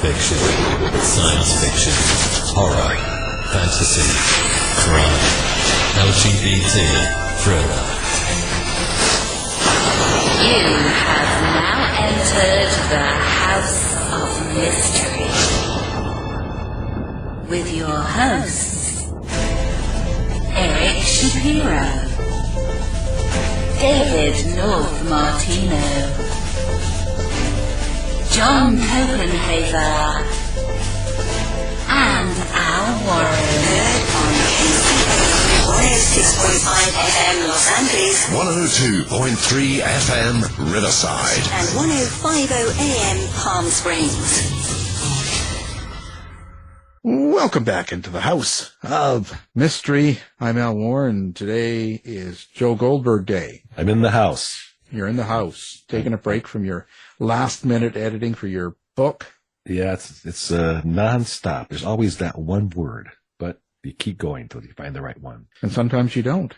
fiction, science fiction, horror, fantasy, crime, LGBT, thriller. You have now entered the House of Mystery with your hosts, Eric Shapiro, David North Martino, John Copenhaver, and Al Warren. Heard on KC 106.5 FM Los Angeles, 102.3 FM Riverside, and 105.0 AM Palm Springs. Welcome back into the House of Mystery. I'm Al Warren. Today is Joe Goldberg Day. I'm in the house. You're in the house, taking a break from your last-minute editing for your book. Yeah, it's non-stop. There's always that one word, but you keep going until you find the right one. And sometimes you don't.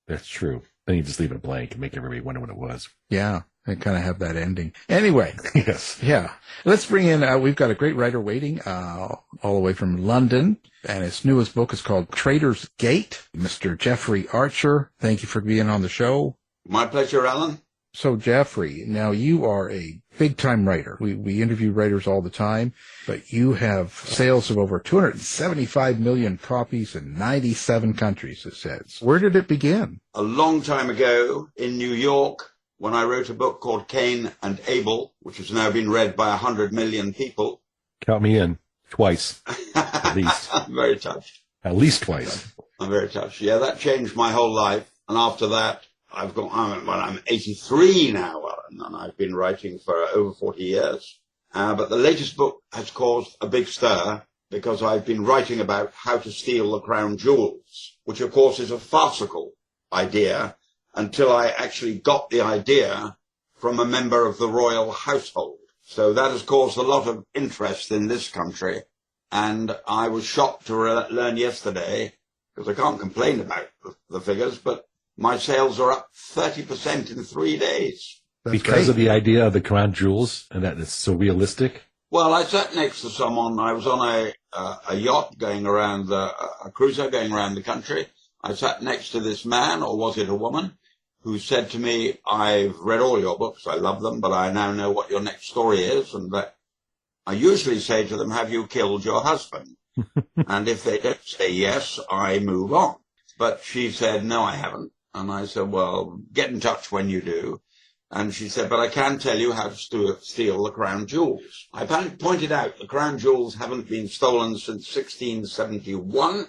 That's true. Then you just leave it blank and make everybody wonder what it was. Yeah, I kind of have that ending. Anyway. Yes. Yeah. Let's bring in, we've got a great writer waiting, all the way from London, and his newest book is called Traitors Gate. Mr. Jeffrey Archer, thank you for being on the show. My pleasure, Alan. So, Jeffrey, now you are a big-time writer. We interview writers all the time, but you have sales of over 275 million copies in 97 countries, it says. Where did it begin? A long time ago in New York, when I wrote a book called Kane&Abel, which has now been read by 100 million people. Count me in. Twice. At least. I'm very touched. At least twice. I'm very touched. Yeah, that changed my whole life. And after that, I'm 83 now, and I've been writing for over 40 years. But the latest book has caused a big stir because I've been writing about how to steal the crown jewels, which of course is a farcical idea until I actually got the idea from a member of the royal household. So that has caused a lot of interest in this country. And I was shocked to learn yesterday, because I can't complain about the figures, but my sales are up 30% in 3 days. That's because great. of the idea of the crown jewels and that it's so realistic? Well, I sat next to someone. I was on a yacht going around, a cruiser going around the country. I sat next to this man, or was it a woman, who said to me, I've read all your books, I love them, but I now know what your next story is. And that I usually say to them, have you killed your husband? And if they don't say yes, I move on. But she said, no, I haven't. And I said, well, get in touch when you do. And she said, but I can tell you how to steal the crown jewels. I pointed out the crown jewels haven't been stolen since 1671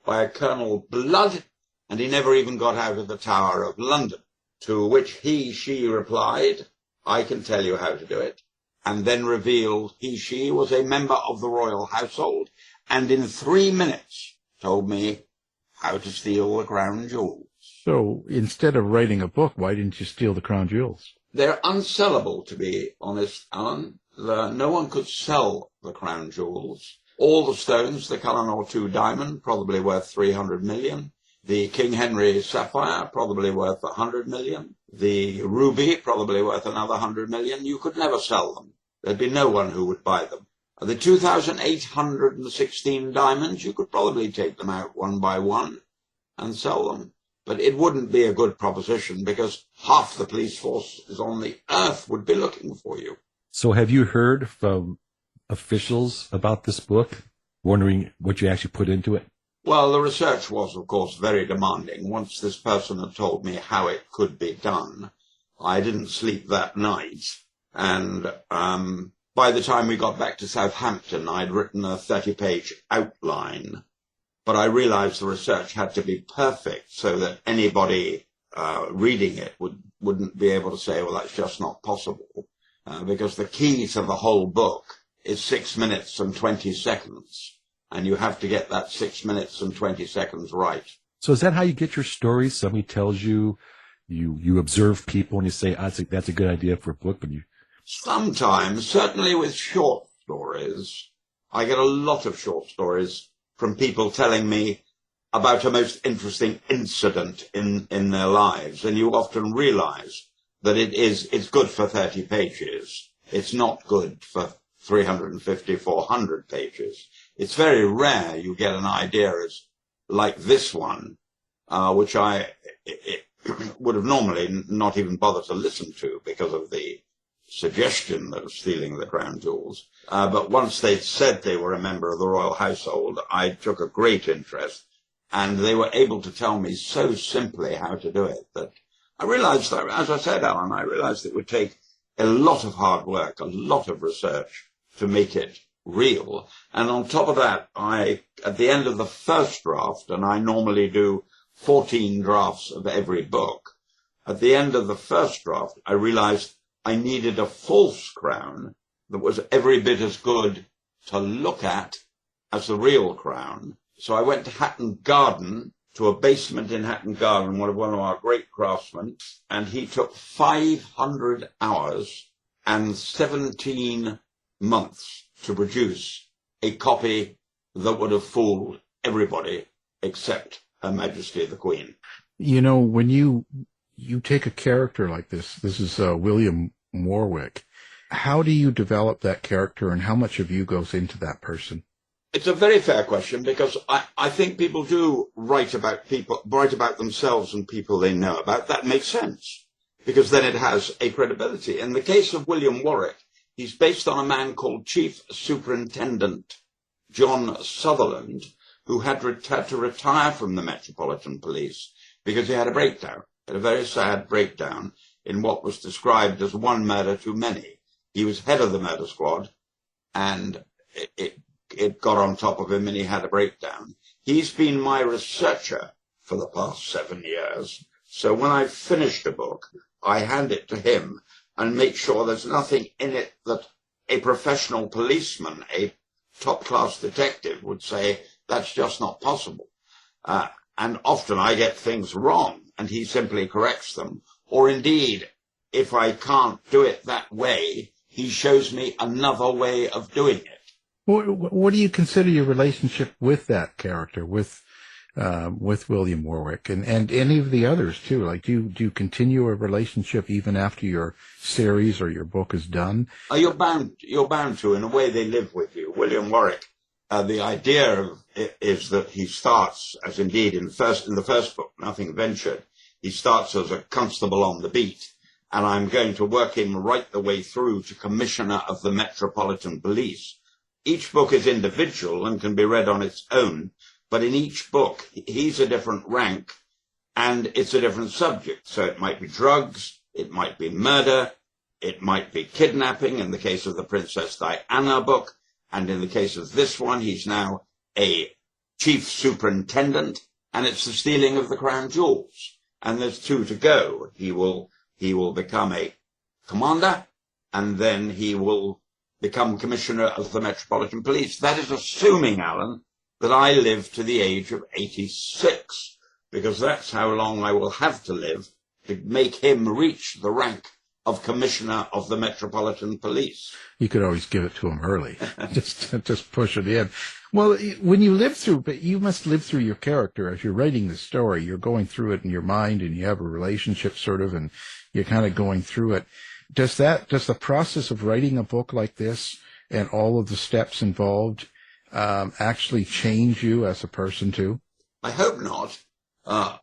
by a Colonel Blood, and he never even got out of the Tower of London. To which she replied, I can tell you how to do it. And then revealed she was a member of the royal household, and in 3 minutes told me how to steal the crown jewels. So instead of writing a book, why didn't you steal the crown jewels? They're unsellable, to be honest, Alan. No one could sell the crown jewels. All the stones, the Cullinan II diamond, probably worth 300 million. The King Henry sapphire, probably worth 100 million. The ruby, probably worth another 100 million. You could never sell them. There'd be no one who would buy them. The 2,816 diamonds, you could probably take them out one by one and sell them. But it wouldn't be a good proposition because half the police forces on the earth would be looking for you. So have you heard from officials about this book, wondering what you actually put into it? Well, the research was, of course, very demanding. Once this person had told me how it could be done, I didn't sleep that night. And by the time we got back to Southampton, I'd written a 30-page outline. But I realized the research had to be perfect so that anybody reading it wouldn't be able to say, well, that's just not possible. Because the key to the whole book is 6 minutes and 20 seconds. And you have to get that 6 minutes and 20 seconds right. So is that how you get your stories? Somebody tells you, you observe people and you say, I think that's a good idea for a book. But Sometimes, certainly with short stories, I get a lot of short stories from people telling me about a most interesting incident in their lives. And you often realize that it's good for 30 pages. It's not good for 350, 400 pages. It's very rare you get an idea as like this one, which it would have normally not even bothered to listen to because of the suggestion of stealing the crown jewels. But once they said they were a member of the royal household, I took a great interest, and they were able to tell me so simply how to do it that I realized, as I said, Alan, I realized it would take a lot of hard work, a lot of research to make it real. And on top of that, at the end of the first draft, and I normally do 14 drafts of every book, at the end of the first draft, I realized I needed a false crown that was every bit as good to look at as the real crown. So I went to Hatton Garden, to a basement in Hatton Garden, one of our great craftsmen, and he took 500 hours and 17 months to produce a copy that would have fooled everybody except Her Majesty the Queen. You know, when you take a character like this is William Warwick, how do you develop that character and how much of you goes into that person? It's a very fair question, because I think people do write about themselves and people they know about. That makes sense, because then it has a credibility. In the case of William Warwick, he's based on a man called Chief Superintendent John Sutherland, who had to retire from the Metropolitan Police because he had a breakdown, a very sad breakdown in what was described as one murder too many. He was head of the murder squad, and it got on top of him and he had a breakdown. He's been my researcher for the past 7 years. So when I've finished a book, I hand it to him and make sure there's nothing in it that a professional policeman, a top-class detective would say, that's just not possible. And often I get things wrong and he simply corrects them. Or indeed, if I can't do it that way, he shows me another way of doing it. What do you consider your relationship with that character, with William Warwick, and any of the others too? Like, do you continue a relationship even after your series or your book is done? You're bound to. In a way, they live with you. William Warwick. The idea of it is that he starts, as indeed in the first book, Nothing Ventured, he starts as a constable on the beat, and I'm going to work him right the way through to Commissioner of the Metropolitan Police. Each book is individual and can be read on its own, but in each book, he's a different rank and it's a different subject. So it might be drugs, it might be murder, it might be kidnapping in the case of the Princess Diana book, and in the case of this one, he's now a chief superintendent, and it's the stealing of the crown jewels. And there's 2 to go. He will become a commander, and then he will become Commissioner of the Metropolitan Police. That is assuming, Alan, that I live to the age of 86, because that's how long I will have to live to make him reach the rank of Commissioner of the Metropolitan Police. You could always give it to him early. just push it in. Well, when you but you must live through your character as you're writing the story. You're going through it in your mind, and you have a relationship sort of, and you're kind of going through it. Does the process of writing a book like this and all of the steps involved actually change you as a person too? I hope not.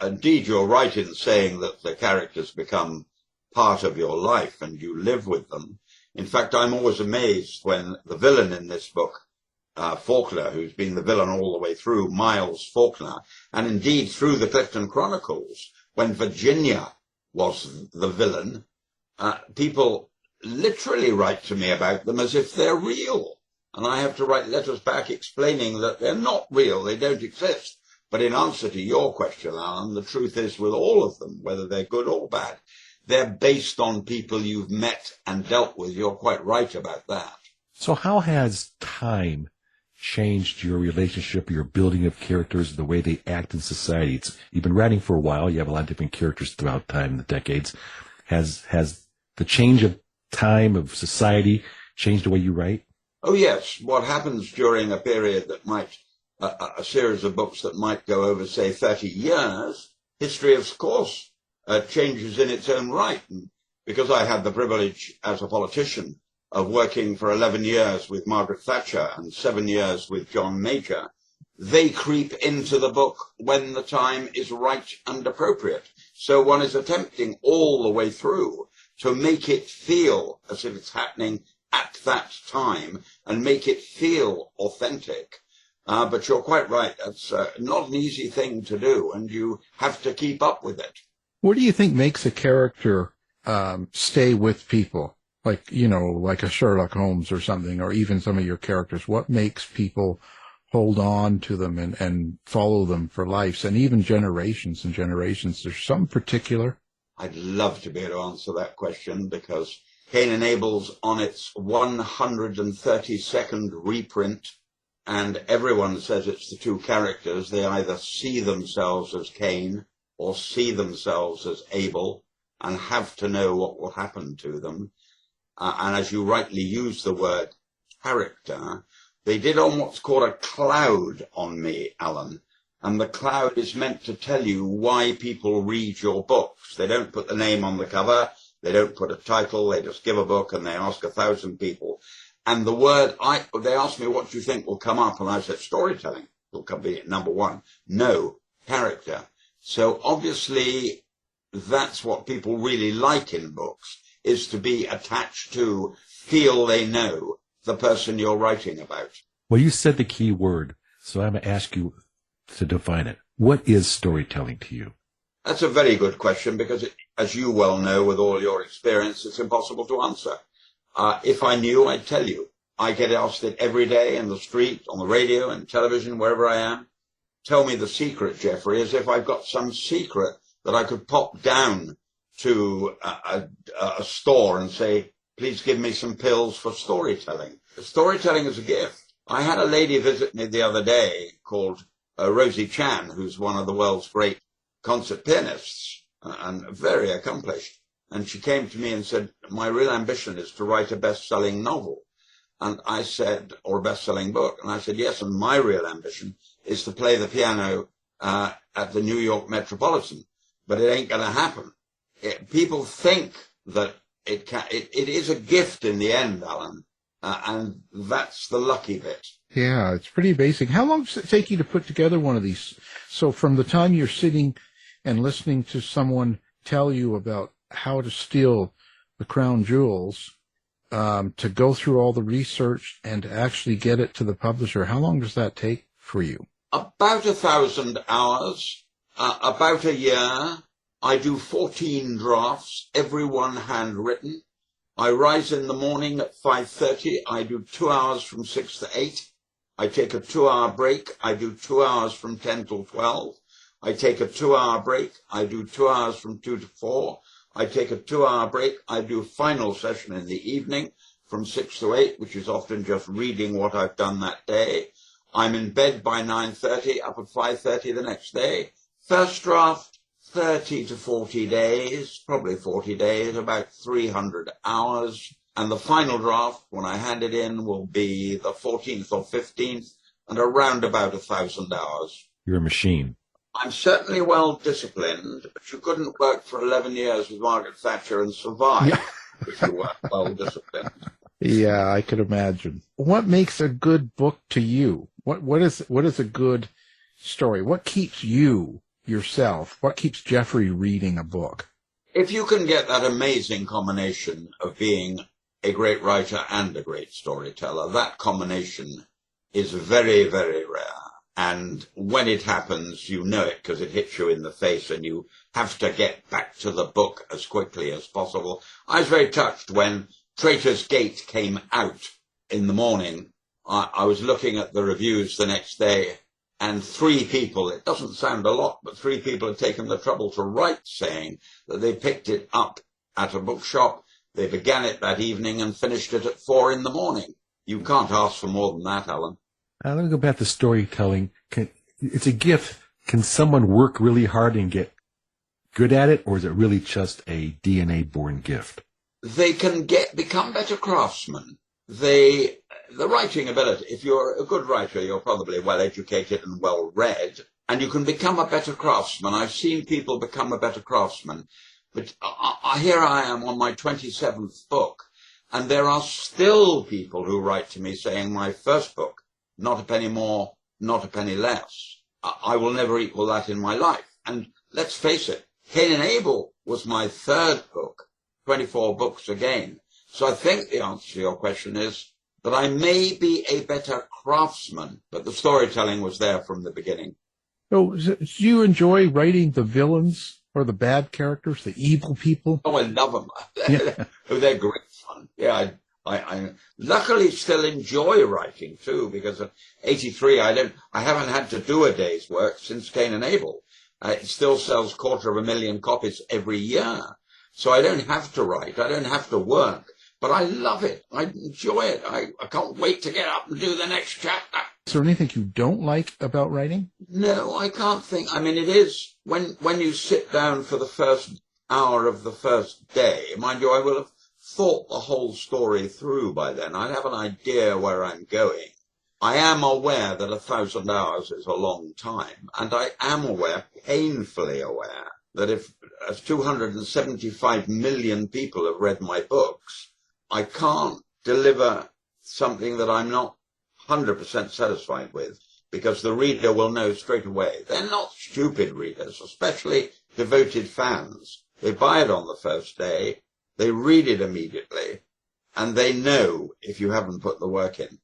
Indeed, you're right in saying that the characters become part of your life and you live with them. In fact, I'm always amazed when the villain in this book, Faulkner, who's been the villain all the way through, Miles Faulkner, and indeed through the Clifton Chronicles, when Virginia was the villain, people literally write to me about them as if they're real. And I have to write letters back explaining that they're not real, they don't exist. But in answer to your question, Alan, the truth is with all of them, whether they're good or bad, they're based on people you've met and dealt with. You're quite right about that. So how has time changed your relationship, your building of characters, the way they act in society? You've been writing for a while. You have a lot of different characters throughout time, the decades. Has the change of time, of society, changed the way you write? Oh, yes. What happens during a period that might, a series of books that might go over, say, 30 years, history, of course, changes in its own right. And because I had the privilege as a politician of working for 11 years with Margaret Thatcher and 7 years with John Major, they creep into the book when the time is right and appropriate. So one is attempting all the way through to make it feel as if it's happening at that time and make it feel authentic. But you're quite right. That's not an easy thing to do, and you have to keep up with it. What do you think makes a character stay with people? Like, like a Sherlock Holmes or something, or even some of your characters. What makes people hold on to them and follow them for lives and even generations and generations? There's some particular? I'd love to be able to answer that question, because Kane&Abel's on its 132nd reprint, and everyone says it's the two characters. They either see themselves as Kane or see themselves as Abel and have to know what will happen to them. And as you rightly use the word character, they did on what's called a cloud on me, Alan. And the cloud is meant to tell you why people read your books. They don't put the name on the cover. They don't put a title. They just give a book and they ask 1,000 people. And the word, they asked me, what do you think will come up? And I said, storytelling will be number one. No, character. So obviously that's what people really like in books, is to be attached to, feel they know the person you're writing about. Well, you said the key word, so I'm going to ask you to define it. What is storytelling to you? That's a very good question, because as you well know with all your experience, it's impossible to answer. If I knew, I'd tell you. I get asked it every day in the street, on the radio and television, wherever I am. Tell me the secret, Jeffrey, as if I've got some secret that I could pop down to a store and say, please give me some pills for storytelling. Storytelling is a gift. I had a lady visit me the other day called Rosie Chan, who's one of the world's great concert pianists and very accomplished. And she came to me and said, my real ambition is to write a best-selling novel. And I said, or a best-selling book. And I said, yes, and my real ambition is to play the piano at the New York Metropolitan. But it ain't going to happen. People think that it is a gift in the end, Alan. And that's the lucky bit. Yeah, it's pretty basic. How long does it take you to put together one of these? So from the time you're sitting and listening to someone tell you about how to steal the crown jewels, to go through all the research and to actually get it to the publisher, how long does that take for you? About 1,000 hours, about a year. I do 14 drafts, every one handwritten. I rise in the morning at 5:30. I do 2 hours from 6 to 8. I take a 2-hour break. I do 2 hours from 10 till 12. I take a 2-hour break. I do 2 hours from 2 to 4. I take a 2-hour break. I do a final session in the evening from 6 to 8, which is often just reading what I've done that day. I'm in bed by 9:30, up at 5:30 the next day. First draft, 30 to 40 days, probably 40 days, about 300 hours. And the final draft, when I hand it in, will be the 14th or 15th, and around about 1,000 hours. You're a machine. I'm certainly well disciplined, but you couldn't work for 11 years with Margaret Thatcher and survive if you weren't well disciplined. Yeah, I could imagine. What makes a good book to you? What is a good story? What keeps you yourself? What keeps Jeffrey reading a book? If you can get that amazing combination of being a great writer and a great storyteller, that combination is very, very rare. And when it happens, you know it because it hits you in the face and you have to get back to the book as quickly as possible. I was very touched when Traitors Gate came out in the morning. I was looking at the reviews the next day, and 3 people, it doesn't sound a lot, but 3 people had taken the trouble to write saying that they picked it up at a bookshop, they began it that evening and finished it at 4 in the morning. You can't ask for more than that, Alan. Let me go back to storytelling. It's a gift. Can someone work really hard and get good at it, or is it really just a DNA-born gift? They can become better craftsmen. The writing ability, if you're a good writer, you're probably well-educated and well-read, and you can become a better craftsman. I've seen people become a better craftsman, but here I am on my 27th book, And there are still people who write to me saying my first book, not a penny more, not a penny less. I will never equal that in my life. And let's face it, Kane&Abel was my third book, 24 books again. So I think the answer to your question is that I may be a better craftsman, but the storytelling was there from the beginning. So, do you enjoy writing the villains or the bad characters, the evil people? Oh, I love them. Yeah. Oh, they're great fun. Yeah, I luckily still enjoy writing too, because at 83, I haven't had to do a day's work since Kane&Abel. It still sells 250,000 copies every year. So I don't have to write. I don't have to work. But I love it. I enjoy it. I can't wait to get up and do the next chapter. Is there anything you don't like about writing? No, I can't think. I mean, it is when you sit down for the first hour of the first day, mind you, I will have thought the whole story through by then. I'd have an idea where I'm going. I am aware that 1,000 hours is a long time, and I am aware, painfully aware, that if 275 million people have read my books, I can't deliver something that I'm not 100% satisfied with, because the reader will know straight away. They're not stupid readers, especially devoted fans. They buy it on the first day, they read it immediately, and they know if you haven't put the work in.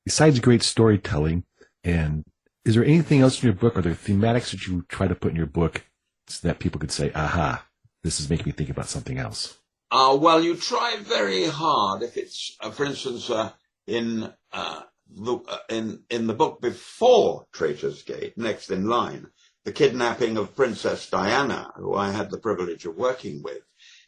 Besides great storytelling, and is there anything else in your book? Are there thematics that you try to put in your book so that people could say, aha, this is making me think about something else? Well, you try very hard. If it's, for instance, in the book before Traitors Gate, next in line, the kidnapping of Princess Diana, who I had the privilege of working with,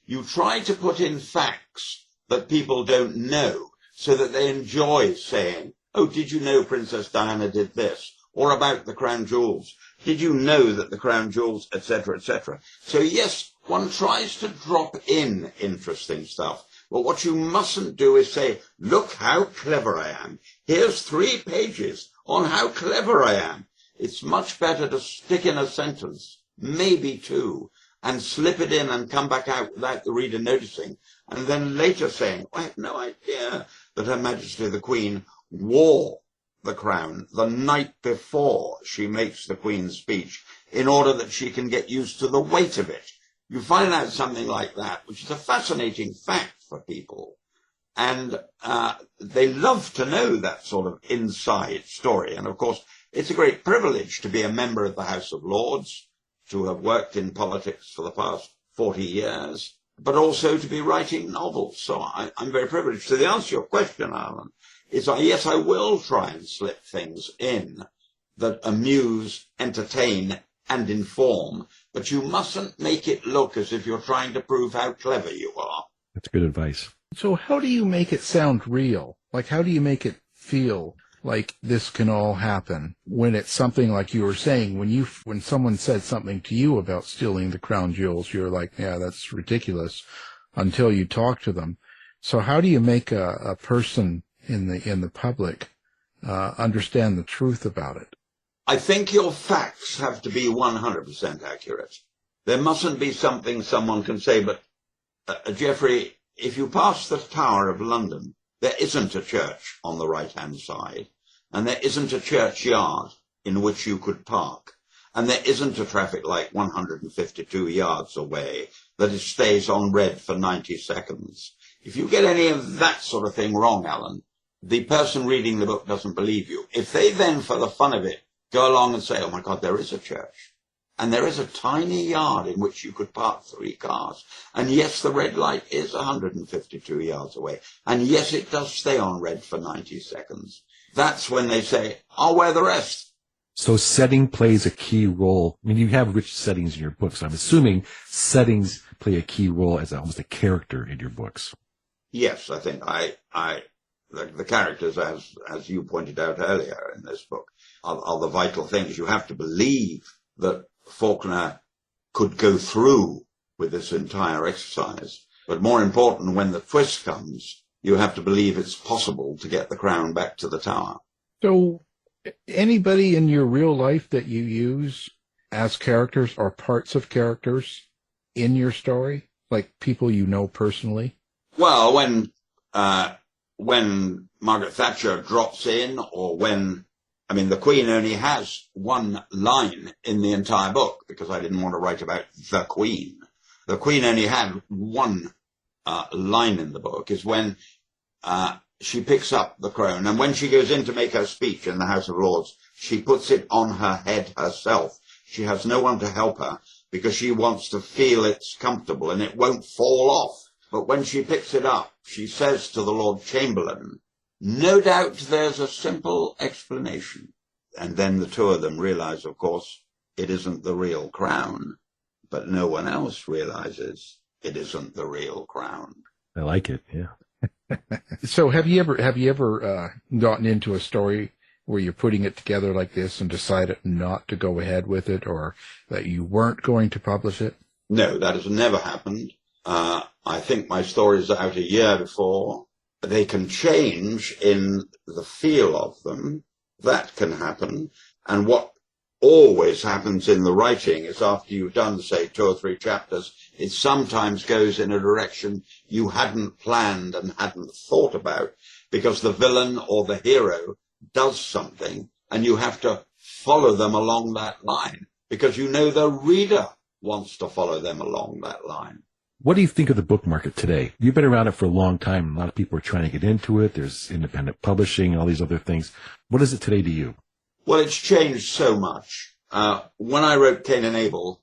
you try to put in facts that people don't know so that they enjoy saying, oh, did you know Princess Diana did this? Or about the crown jewels. Did you know that the crown jewels, etc., etc.? So yes, one tries to drop in interesting stuff. But what you mustn't do is say, look how clever I am. Here's 3 pages on how clever I am. It's much better to stick in a sentence, maybe 2, and slip it in and come back out without the reader noticing, and then later saying, I had no idea that Her Majesty the Queen wore the crown the night before she makes the Queen's speech in order that she can get used to the weight of it. You find out something like that, which is a fascinating fact for people. And they love to know that sort of inside story. And of course, it's a great privilege to be a member of the House of Lords, to have worked in politics for the past 40 years, but also to be writing novels. So I'm very privileged. So the answer to your question, Alan, is yes, I will try and slip things in that amuse, entertain, and inform, but you mustn't make it look as if you're trying to prove how clever you are. That's good advice. So how do you make it sound real? Like, how do you make it feel like this can all happen when it's something like you were saying, when someone said something to you about stealing the crown jewels, you're like, yeah, that's ridiculous, until you talk to them. So how do you make a person in the public understand the truth about it? I think your facts have to be 100% accurate. There mustn't be something someone can say, but Geoffrey, if you pass the Tower of London, there isn't a church on the right-hand side, and there isn't a churchyard in which you could park, and there isn't a traffic light 152 yards away that it stays on red for 90 seconds. If you get any of that sort of thing wrong, Alan, the person reading the book doesn't believe you. If they then, for the fun of it, go along and say, oh my God, there is a church, and there is a tiny yard in which you could park 3 cars. And yes, the red light is 152 yards away. And yes, it does stay on red for 90 seconds. That's when they say, I'll wear the rest. So setting plays a key role. I mean, you have rich settings in your books. So I'm assuming settings play a key role as almost a character in your books. Yes, I think the characters, as you pointed out earlier in this book, are the vital things. You have to believe that Faulkner could go through with this entire exercise. But more important, when the twist comes, you have to believe it's possible to get the crown back to the Tower. So anybody in your real life that you use as characters or parts of characters in your story, like people you know personally? Well, when when Margaret Thatcher drops in, or the Queen only has one line in the entire book, because I didn't want to write about the Queen. The Queen only had one line in the book, is when she picks up the crown, and when she goes in to make her speech in the House of Lords, she puts it on her head herself. She has no one to help her, because she wants to feel it's comfortable and it won't fall off. But when she picks it up, she says to the Lord Chamberlain, "No doubt there's a simple explanation." And then the two of them realize, of course, it isn't the real crown, but no one else realizes it isn't the real crown. I like it, yeah. So have you ever gotten into a story where you're putting it together like this and decided not to go ahead with it, or that you weren't going to publish it? No, that has never happened. I think my stories are out a year before. They can change in the feel of them. That can happen. And what always happens in the writing is, after you've done, say, 2 or 3 chapters, it sometimes goes in a direction you hadn't planned and hadn't thought about, because the villain or the hero does something and you have to follow them along that line, because you know the reader wants to follow them along that line. What do you think of the book market today? You've been around it for a long time. A lot of people are trying to get into it. There's independent publishing, all these other things. What is it today to you? Well, it's changed so much. When I wrote Kane&Abel,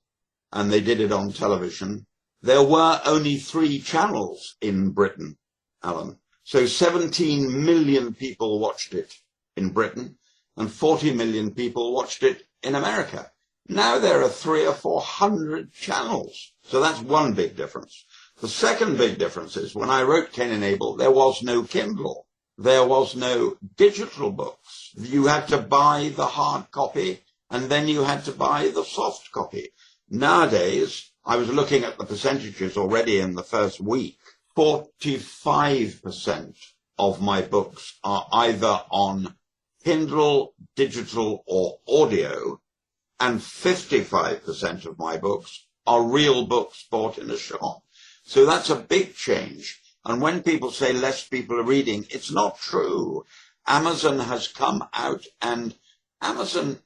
and they did it on television, there were only 3 channels in Britain, Alan. So 17 million people watched it in Britain, and 40 million people watched it in America. Now there are 300 or 400 channels. So that's one big difference. The second big difference is, when I wrote Kane&Abel, there was no Kindle. There was no digital books. You had to buy the hard copy, and then you had to buy the soft copy. Nowadays, I was looking at the percentages already in the first week. 45% of my books are either on Kindle, digital, or audio, and 55% of my books are real books bought in a shop. So that's a big change. And when people say less people are reading, it's not true. Amazon has come out, and Amazon,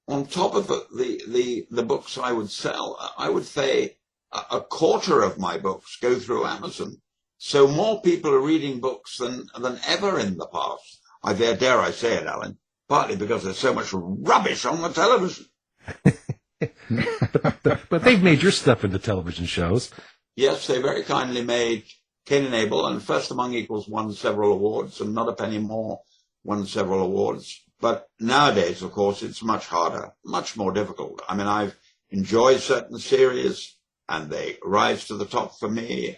on top of the books I would sell, I would say a quarter of my books go through Amazon. So more people are reading books than ever in the past. I dare I say it, Alan, partly because there's so much rubbish on the television. but they've made your stuff into television shows. Yes, they very kindly made Kane&Abel, and First Among Equals won several awards, and Not a Penny More won several awards. But nowadays, of course, it's much harder, much more difficult. I mean, I've enjoyed certain series, and they rise to the top for me,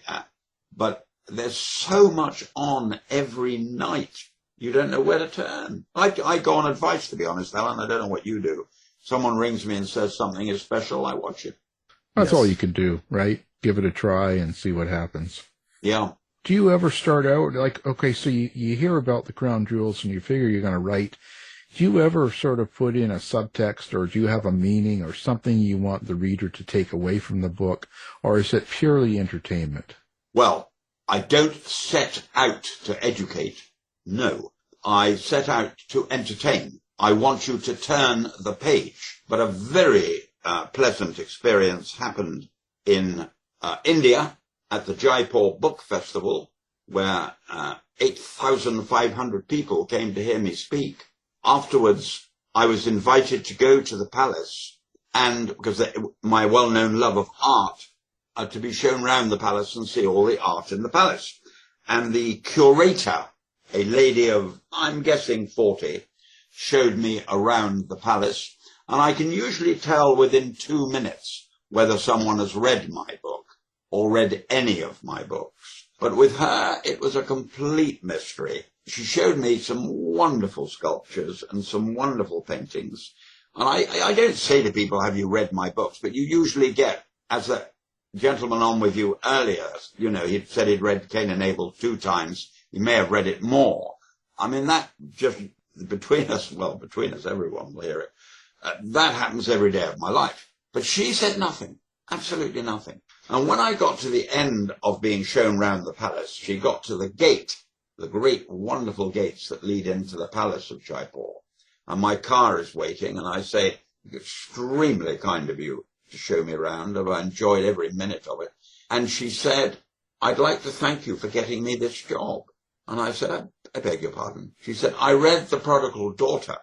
but there's so much on every night. You don't know where to turn. I go on advice, to be honest, Alan. I don't know what you do. Someone rings me and says something is special, I watch it. That's all you can do, right? Give it a try and see what happens. Yeah. Do you ever start out, like, okay, so you hear about the crown jewels and you figure you're going to write. Do you ever sort of put in a subtext, or do you have a meaning or something you want the reader to take away from the book? Or is it purely entertainment? Well, I don't set out to educate. No, I set out to entertain. I want you to turn the page. But a very pleasant experience happened in India at the Jaipur Book Festival, where 8,500 people came to hear me speak. Afterwards, I was invited to go to the palace, and because my well-known love of art, to be shown round the palace and see all the art in the palace. And the curator, a lady of, I'm guessing 40, showed me around the palace, and I can usually tell within 2 minutes whether someone has read my book or read any of my books. But with her, it was a complete mystery. She showed me some wonderful sculptures and some wonderful paintings. And I don't say to people, have you read my books? But you usually get, as the gentleman on with you earlier, you know, he said he'd read Kane&Abel 2 times. He may have read it more. I mean, that just between us, everyone will hear it. That happens every day of my life. But she said nothing, absolutely nothing. And when I got to the end of being shown round the palace, she got to the gate, the great, wonderful gates that lead into the palace of Jaipur. And my car is waiting, and I say, extremely kind of you to show me around, and I enjoyed every minute of it. And she said, I'd like to thank you for getting me this job. And I said, I beg your pardon. She said, I read The Prodigal Daughter,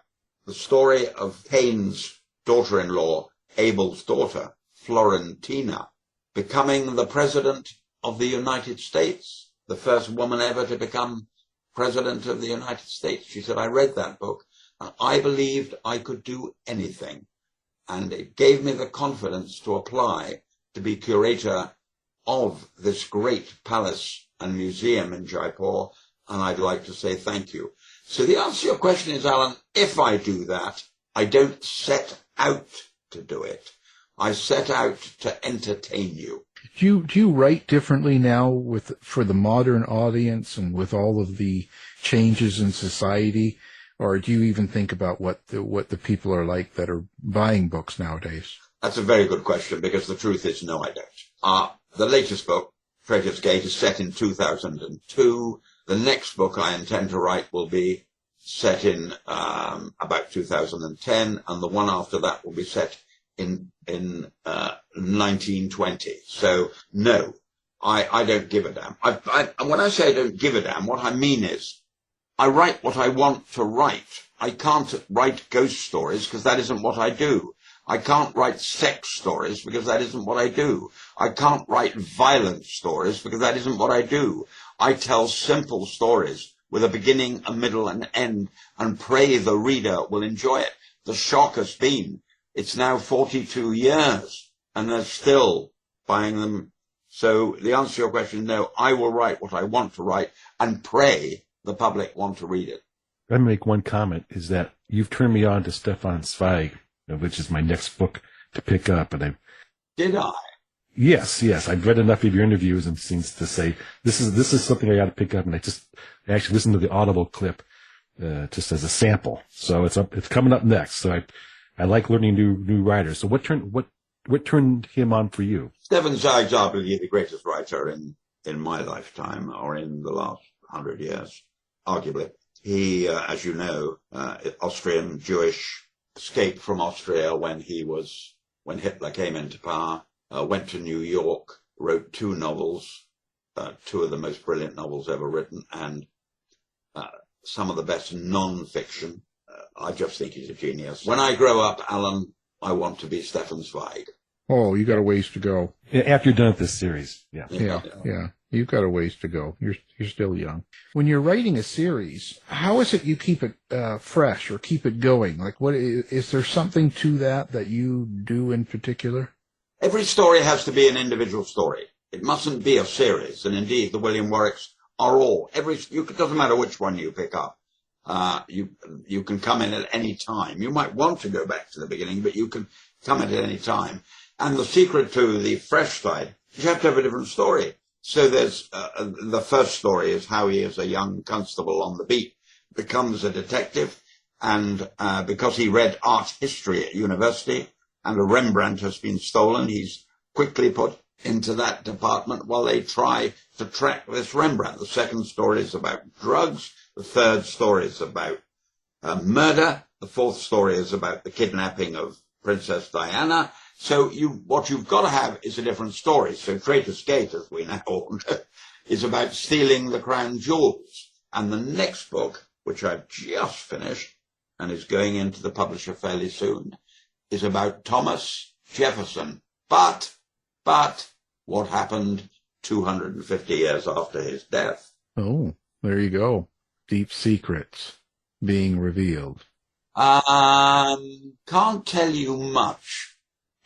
the story of Cain's daughter-in-law, Abel's daughter, Florentina, becoming the president of the United States, the first woman ever to become president of the United States. She said, I read that book, and I believed I could do anything. And it gave me the confidence to apply to be curator of this great palace and museum in Jaipur, and I'd like to say thank you. So the answer to your question is, Alan, if I do that, I don't set out to do it. I set out to entertain you. Do you write differently now for the modern audience and with all of the changes in society? Or do you even think about what the people are like that are buying books nowadays? That's a very good question, because the truth is, no, I don't. The latest book, Traitors Gate, is set in 2002. The next book I intend to write will be set in about 2010, and the one after that will be set in 1920. So, no, I don't give a damn. When I say I don't give a damn, what I mean is, I write what I want to write. I can't write ghost stories because that isn't what I do. I can't write sex stories because that isn't what I do. I can't write violent stories because that isn't what I do. I tell simple stories with a beginning, a middle, and end, and pray the reader will enjoy it. The shock has been, it's now 42 years, and they're still buying them. So the answer to your question, no, I will write what I want to write and pray the public want to read it. Let me make one comment, is that you've turned me on to Stefan Zweig, which is my next book to pick up. And Did I? Yes. I've read enough of your interviews and things to say, this is something I got to pick up. And I actually listened to the Audible clip, just as a sample. So it's coming up next. So I like learning new writers. So what turned him on for you? Stefan Zweig's arguably the greatest writer in my lifetime, or in the last 100 years, arguably. He, as you know, Austrian, Jewish, escaped from Austria when Hitler came into power, went to New York, wrote two novels, two of the most brilliant novels ever written, and some of the best non-fiction. I just think he's a genius. When I grow up, Alan, I want to be Stefan Zweig. Oh, you got a ways to go. After you're done with this series, yeah. Yeah. You've got a ways to go. You're still young. When you're writing a series, how is it you keep it fresh or keep it going? Like, what is there something to that you do in particular? Every story has to be an individual story. It mustn't be a series. And indeed, the William Warwicks are all. It doesn't matter which one you pick up. You can come in at any time. You might want to go back to the beginning, but you can come in at any time. And the secret to the fresh side is you have to have a different story. So there's the first story is how he is a young constable on the beat, becomes a detective, and because he read art history at university and a Rembrandt has been stolen, he's quickly put into that department while they try to track this Rembrandt. The second story is about drugs. The third story is about murder. The fourth story is about the kidnapping of Princess Diana. So what you've got to have is a different story. So Traitors Gate, as we now all know, is about stealing the crown jewels. And the next book, which I've just finished and is going into the publisher fairly soon, is about Thomas Jefferson. But what happened 250 years after his death? Oh, there you go. Deep secrets being revealed. Can't tell you much.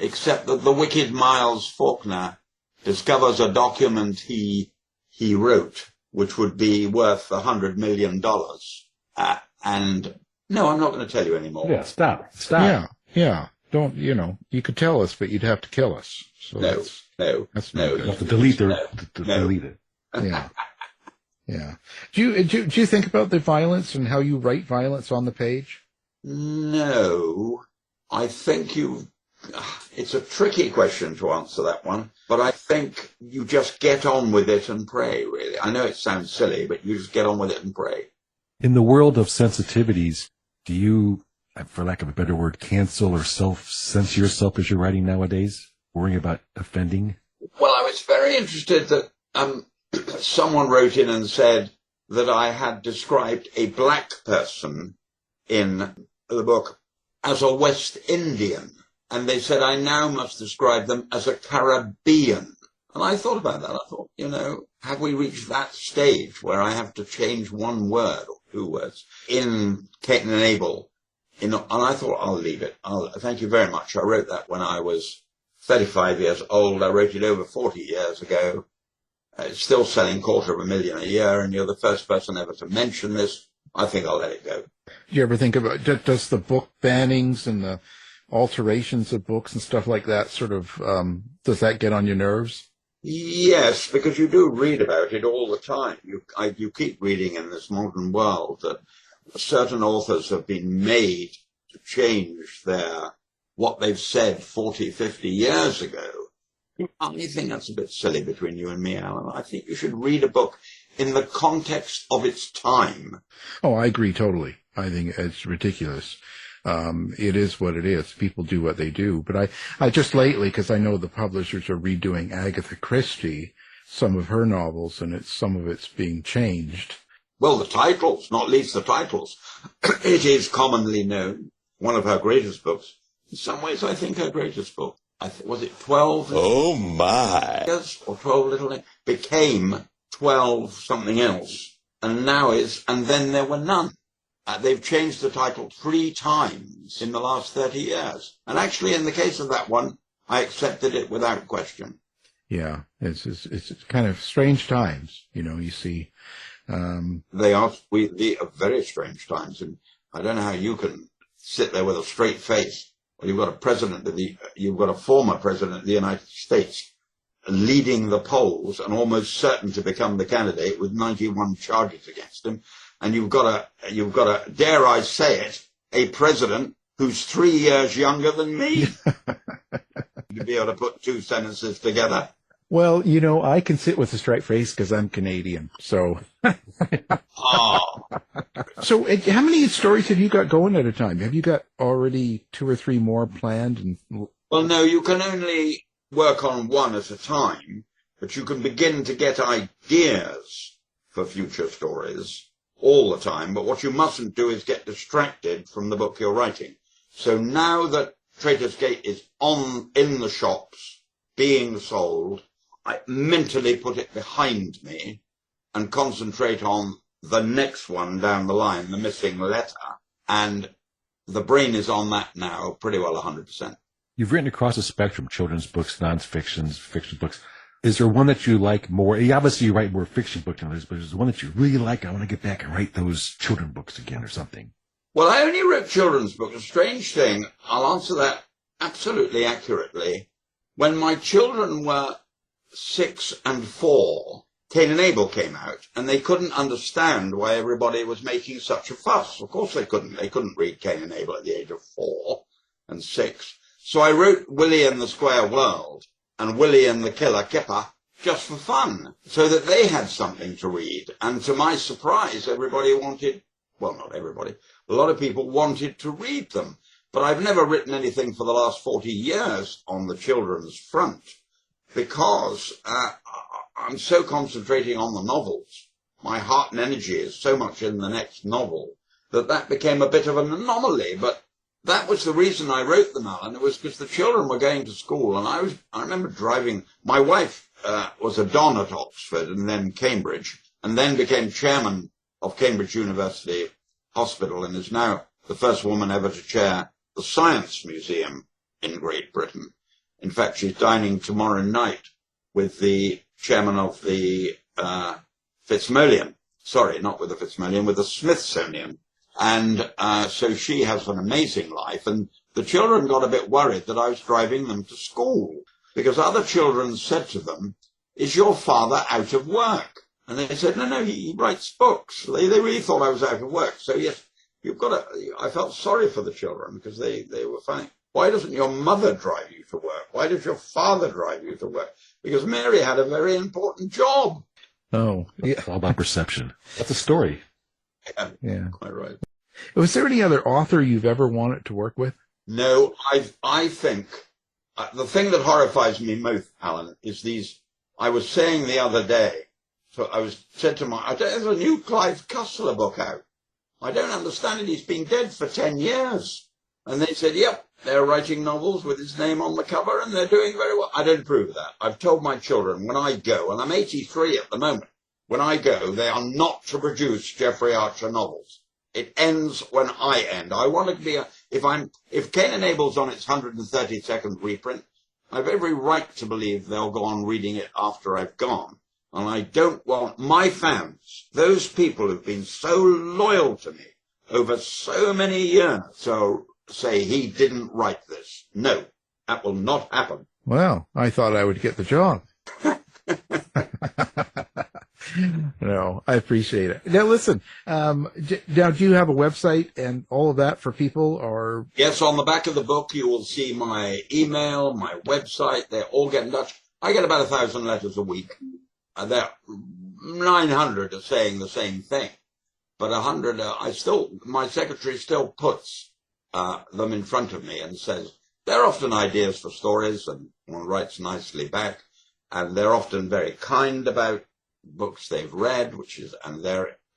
Except that the wicked Miles Faulkner discovers a document he wrote, which would be worth $100 million. And no, I'm not going to tell you anymore. Yeah, stop. Yeah. Don't, you could tell us, but you'd have to kill us. So No. That's no good. You have to delete it. Yeah. Yeah. Do you think about the violence and how you write violence on the page? No, I think you've It's a tricky question to answer, that one, but I think you just get on with it and pray, really. I know it sounds silly, but you just get on with it and pray. In the world of sensitivities, do you, for lack of a better word, cancel or self-censor yourself as you're writing nowadays, worrying about offending? Well, I was very interested that someone wrote in and said that I had described a black person in the book as a West Indian. And they said I now must describe them as a Caribbean. And I thought about that. I thought, have we reached that stage where I have to change one word or two words in Kane&Abel? And I thought, I'll leave it. Thank you very much. I wrote that when I was 35 years old. I wrote it over 40 years ago. It's still selling $250,000 a year, and you're the first person ever to mention this. I think I'll let it go. Do you ever think about, does the book bannings and the alterations of books and stuff like that sort of, does that get on your nerves? Yes, because you do read about it all the time. You keep reading in this modern world that certain authors have been made to change what they've said 40, 50 years ago. I think that's a bit silly between you and me, Alan. I think you should read a book in the context of its time. Oh, I agree totally. I think it's ridiculous. It is what it is. People do what they do. But I just lately, because I know the publishers are redoing Agatha Christie, some of her novels, and some of it's being changed. Well, the titles, not least the titles. It is commonly known, one of her greatest books. In some ways, I think her greatest book, was it 12? Oh, my. Years or 12 Little became 12 something else. And now and then there were none. They've changed the title 3 times in the last 30 years. And actually, in the case of that one, I accepted it without question. Yeah, it's kind of strange times, you see. They are very strange times. And I don't know how you can sit there with a straight face. Well, you've got a former president of the United States leading the polls and almost certain to become the candidate with 91 charges against him. And you've got a, dare I say it, a president who's 3 years younger than me. To be able to put two sentences together. Well, I can sit with a straight face because I'm Canadian. So, Oh. So how many stories have you got going at a time? Have you got already 2 or 3 more planned? Well, no, you can only work on one at a time, but you can begin to get ideas for future stories all the time. But what you mustn't do is get distracted from the book you're writing. So now that Traitors Gate is in the shops, being sold, I mentally put it behind me and concentrate on the next one down the line, the missing letter. And the brain is on that now pretty well 100%. You've written across the spectrum, children's books, non-fiction, fiction books. Is there one that you like more? Obviously, you write more fiction books than others, but is there one that you really like? I want to get back and write those children books again or something. Well, I only wrote children's books. A strange thing, I'll answer that absolutely accurately. When my children were 6 and 4, Kane&Abel came out, and they couldn't understand why everybody was making such a fuss. Of course they couldn't. They couldn't read Kane&Abel at the age of 4 and 6. So I wrote Willie and the Square World and Willie and the Killer Kipper just for fun, so that they had something to read. And to my surprise, everybody wanted, well, not everybody, a lot of people wanted to read them. But I've never written anything for the last 40 years on the children's front because I'm so concentrating on the novels. My heart and energy is so much in the next novel that became a bit of an anomaly. But that was the reason I wrote them, Alan. It was because the children were going to school, and I remember driving. My wife was a don at Oxford and then Cambridge, and then became chairman of Cambridge University Hospital, and is now the first woman ever to chair the Science Museum in Great Britain. In fact, she's dining tomorrow night with the chairman of the Fitzmilian. Sorry, not with the Fitzmilian, with the Smithsonian. And so she has an amazing life. And the children got a bit worried that I was driving them to school because other children said to them, "Is your father out of work?" And they said, no, he writes books. They really thought I was out of work. So yes, I felt sorry for the children because they were Why doesn't your mother drive you to work? Why does your father drive you to work? Because Mary had a very important job. Oh, yeah. It's all about perception. That's a story. Yeah. Quite right. Was there any other author you've ever wanted to work with? No, I think the thing that horrifies me most, Alan, is these. I was saying the other day, so said to there's a new Clive Cussler book out. I don't understand it. He's been dead for 10 years. And they said, yep, they're writing novels with his name on the cover and they're doing very well. I don't approve of that. I've told my children when I go, and I'm 83 at the moment, when I go, they are not to produce Jeffrey Archer novels. It ends when I end. I want to be if Kane&Abel's on its 132nd reprint, I've every right to believe they'll go on reading it after I've gone. And I don't want my fans, those people who've been so loyal to me over so many years, so say he didn't write this. No, that will not happen. Well, I thought I would get the job. No, I appreciate it. Now, listen, now, do you have a website and all of that for people? Or Yes, on the back of the book, you will see my email, my website. They all get in touch. I get about 1,000 letters a week. There 900 are saying the same thing. But 100, my secretary still puts them in front of me and says, they're often ideas for stories, and one writes nicely back. And they're often very kind about books they've read,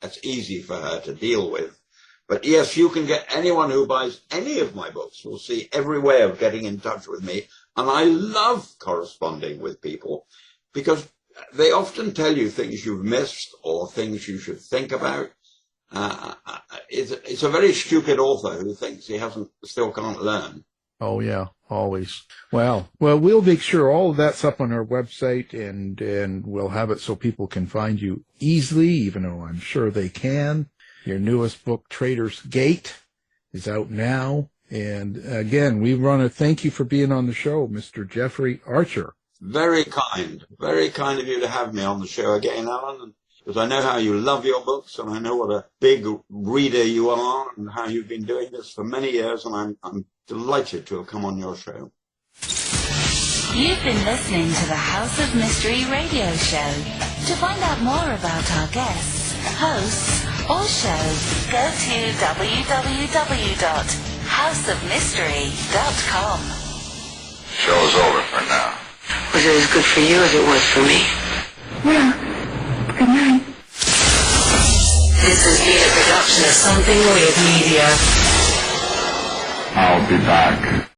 that's easy for her to deal with. But yes, you can get anyone who buys any of my books will see every way of getting in touch with me. And I love corresponding with people because they often tell you things you've missed or things you should think about. It's a very stupid author who thinks he still can't learn. Oh, yeah, always. Well, we'll make sure all of that's up on our website, and we'll have it so people can find you easily, even though I'm sure they can. Your newest book, Traitors Gate, is out now. And again, we want to thank you for being on the show, Mr. Jeffrey Archer. Very kind of you to have me on the show again, Alan. Because I know how you love your books, and I know what a big reader you are, and how you've been doing this for many years, and I'm delighted to have come on your show. You've been listening to the House of Mystery radio show. To find out more about our guests, hosts, or shows, go to www.houseofmystery.com. Show's over for now. Was it as good for you as it was for me? Yeah. Good night. This has been a production of Something Weird Media. I'll be back.